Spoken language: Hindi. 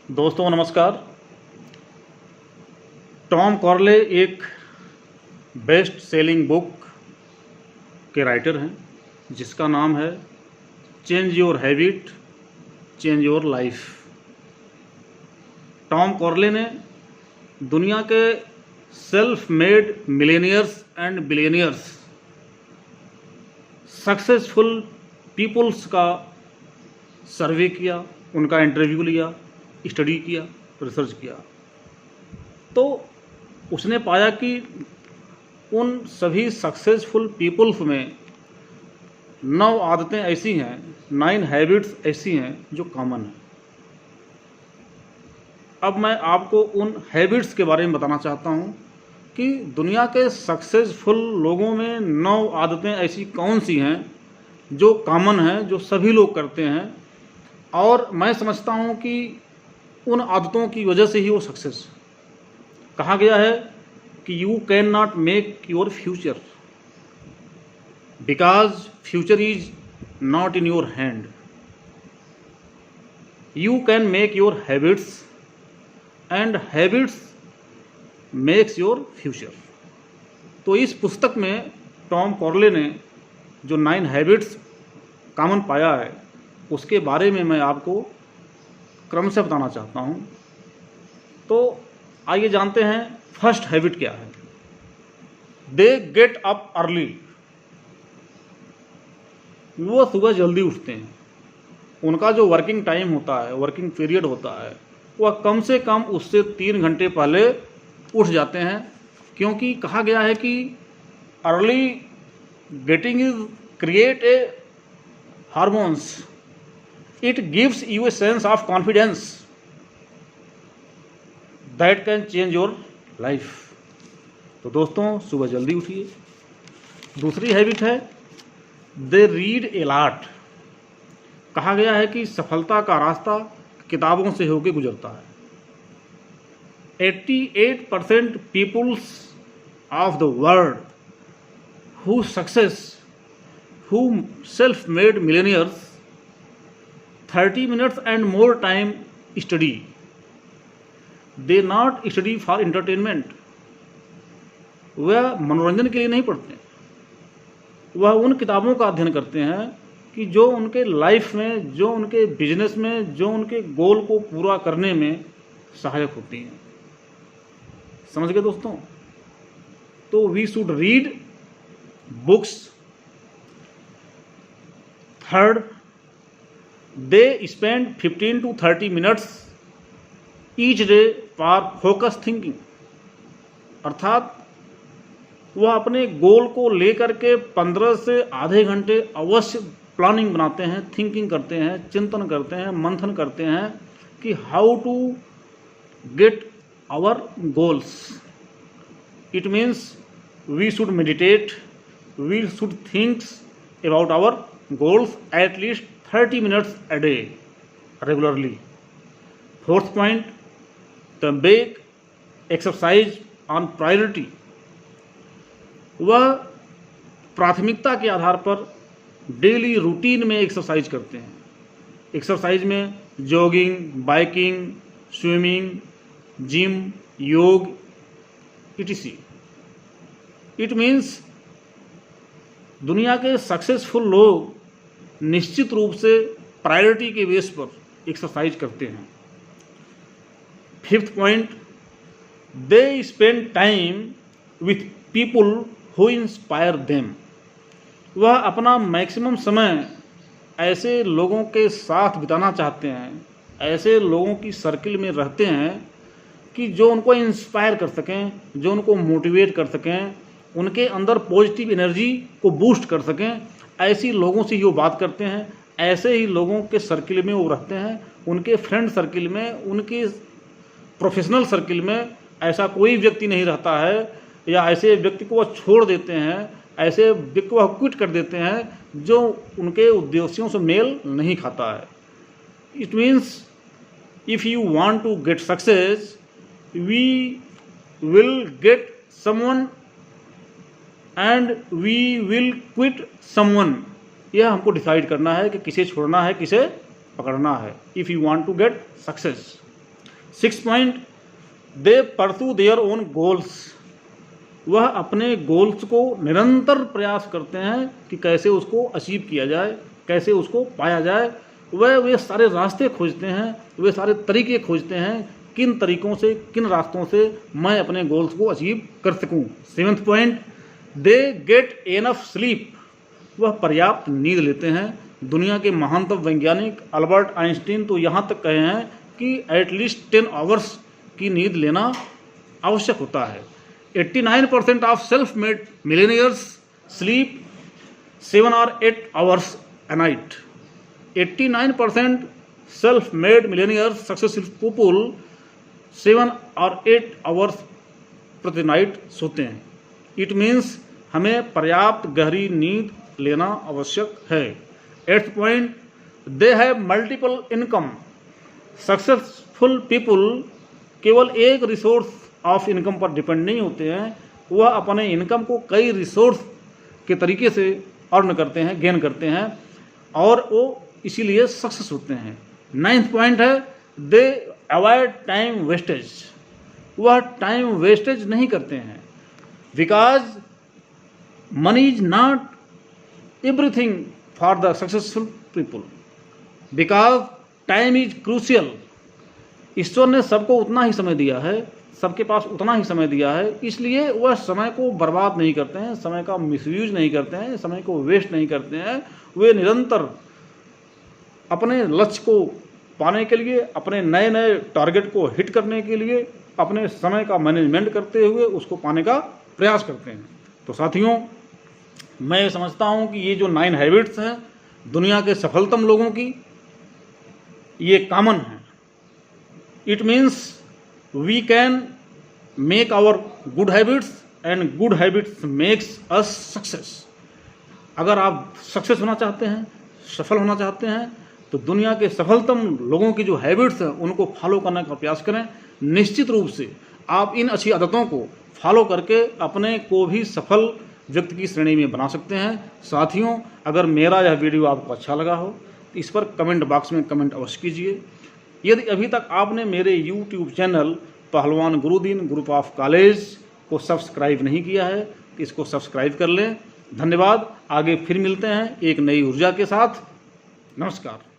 दोस्तों नमस्कार। टॉम कॉर्ले एक बेस्ट सेलिंग बुक के राइटर हैं जिसका नाम है change your habit change your life. Tom Corley ने दुनिया के self made millionaires and billionaires successful peoples का सर्वे किया, उनका इंटरव्यू लिया, स्टडी किया, रिसर्च किया, तो उसने पाया कि उन सभी सक्सेसफुल पीपल्स में 9 आदतें ऐसी हैं, 9 हैबिट्स ऐसी हैं जो कॉमन हैं। अब मैं आपको उन हैबिट्स के बारे में बताना चाहता हूं कि दुनिया के सक्सेसफुल लोगों में 9 आदतें ऐसी कौन सी हैं जो कॉमन हैं, जो सभी लोग करते हैं, और मैं समझता हूं कि उन आदतों की वजह से ही वो सक्सेस। कहा गया है कि you can not make your future because future is not in your hand. You can make your habits and habits makes your future. तो इस पुस्तक में टॉम कॉर्ले ने जो 9 हैबिट्स कॉमन पाया है उसके बारे में मैं आपको क्रम से बताना चाहता हूं। तो आइए जानते हैं फर्स्ट हैबिट क्या है। They get up early. वो सुबह जल्दी उठते हैं। उनका जो वर्किंग टाइम होता है, वर्किंग पीरियड होता है, वह कम से कम उससे 3 घंटे पहले उठ जाते हैं, क्योंकि कहा गया है कि early getting is create a hormones, it gives you a sense of confidence that can change your life। तो दोस्तों सुबह जल्दी उठिए। दूसरी हैबिट है दे रीड ए लॉट। कहा गया है कि सफलता का रास्ता किताबों से होकर गुजरता है। 88% peoples of the world who success, who self made millionaires 30 minutes and more time study। They not study for entertainment। वह मनोरंजन के लिए नहीं पढ़ते, वह उन किताबों का अध्ययन करते हैं कि जो उनके लाइफ में, जो उनके बिजनेस में, जो उनके गोल को पूरा करने में सहायक होती हैं। समझ गए दोस्तों? तो we should read books. Third, they spend 15 to 30 minutes each day for focused thinking। अर्थात वह अपने गोल को लेकर के 15 से आधे घंटे अवश्य प्लानिंग बनाते हैं, थिंकिंग करते हैं, चिंतन करते हैं, मंथन करते हैं कि how to get our goals. It means we should meditate, we should thinks about our goals at least 30 minutes a day regularly। Fourth point, the big exercise on priority। वह प्राथमिकता के आधार पर डेली रूटीन में एक्सरसाइज करते हैं। एक्सरसाइज में जॉगिंग, बाइकिंग, स्विमिंग, जिम, योग etc। इट मीन्स दुनिया के सक्सेसफुल लोग निश्चित रूप से प्रायोरिटी के बेस पर एक्सरसाइज करते हैं। Fifth point, they spend time with people who inspire them. वह अपना मैक्सिमम समय ऐसे लोगों के साथ बिताना चाहते हैं, ऐसे लोगों की सर्किल में रहते हैं कि जो उनको इंस्पायर कर सकें, जो उनको मोटिवेट कर सकें, उनके अंदर पॉजिटिव एनर्जी को बूस्ट कर सकें। ऐसी लोगों से वो बात करते हैं, ऐसे ही लोगों के सर्किल में वो रहते हैं। उनके फ्रेंड सर्किल में, उनके प्रोफेशनल सर्किल में ऐसा कोई व्यक्ति नहीं रहता है, या ऐसे व्यक्ति को वह छोड़ देते हैं, ऐसे व्यक्ति को वह क्विट कर देते हैं जो उनके उद्देश्यों से मेल नहीं खाता है। It means if you want to get success we will get someone and we will quit someone. यह हमको डिसाइड करना है कि किसे छोड़ना है, किसे पकड़ना है। If you want to get success. 6 point, they pursue their own goals, वह अपने गोल्स को निरंतर प्रयास करते हैं कि कैसे उसको अचीव किया जाए, कैसे उसको पाया जाए। वह वे सारे रास्ते खोजते हैं, वे सारे तरीके खोजते हैं, किन तरीकों से, किन रास्तों से मैं अपने गोल्स को अचीव कर सकूं। 7 point, they get enough sleep, वह पर्याप्त नींद लेते हैं। दुनिया के महानतम वैज्ञानिक अल्बर्ट आइंस्टीन तो यहाँ तक कहे हैं कि एटलीस्ट 10 आवर्स की नींद लेना आवश्यक होता है। 89% of self made millionaires sleep 7 or 8 hours a night। 89% self made millionaires successful people 7 or 8 hours प्रति नाइट सोते हैं। इट मीन्स हमें पर्याप्त गहरी नींद लेना आवश्यक है। 8th point, they have multiple income, successful people केवल एक रिसोर्स ऑफ इनकम पर डिपेंड नहीं होते हैं, वह अपने इनकम को कई रिसोर्स के तरीके से अर्न करते हैं, गेन करते हैं, और वो इसीलिए सक्सेस होते हैं। 9th पॉइंट है, दे अवॉइड टाइम वेस्टेज, वह टाइम वेस्टेज नहीं करते हैं। Because money is not everything for the successful people, because time is crucial. ईश्वर ने सबको उतना ही समय दिया है, सबके पास उतना ही समय दिया है, इसलिए वह समय को बर्बाद नहीं करते हैं, समय का मिसयूज नहीं करते हैं, समय को वेस्ट नहीं करते हैं। वे निरंतर अपने लक्ष्य को पाने के लिए, अपने नए नए टारगेट को हिट करने के लिए अपने समय का मैनेजमेंट करते हुए उसको पाने का प्रयास करते हैं। तो साथियों, मैं समझता हूँ कि ये जो 9 हैबिट्स हैं दुनिया के सफलतम लोगों की, ये कॉमन है। It means we can make our good habits and good habits makes us success. अगर आप सक्सेस होना चाहते हैं, सफल होना चाहते हैं, तो दुनिया के सफलतम लोगों की जो हैबिट्स हैं उनको फॉलो करने का प्रयास करें। निश्चित रूप से आप इन अच्छी आदतों को फॉलो करके अपने को भी सफल व्यक्ति की श्रेणी में बना सकते हैं। साथियों, अगर मेरा यह वीडियो आपको अच्छा लगा हो तो इस पर कमेंट बॉक्स में कमेंट अवश्य कीजिए। यदि अभी तक आपने मेरे YouTube चैनल पहलवान गुरुदीन ग्रुप ऑफ कॉलेज को सब्सक्राइब नहीं किया है तो इसको सब्सक्राइब कर लें। धन्यवाद। आगे फिर मिलते हैं एक नई ऊर्जा के साथ। नमस्कार।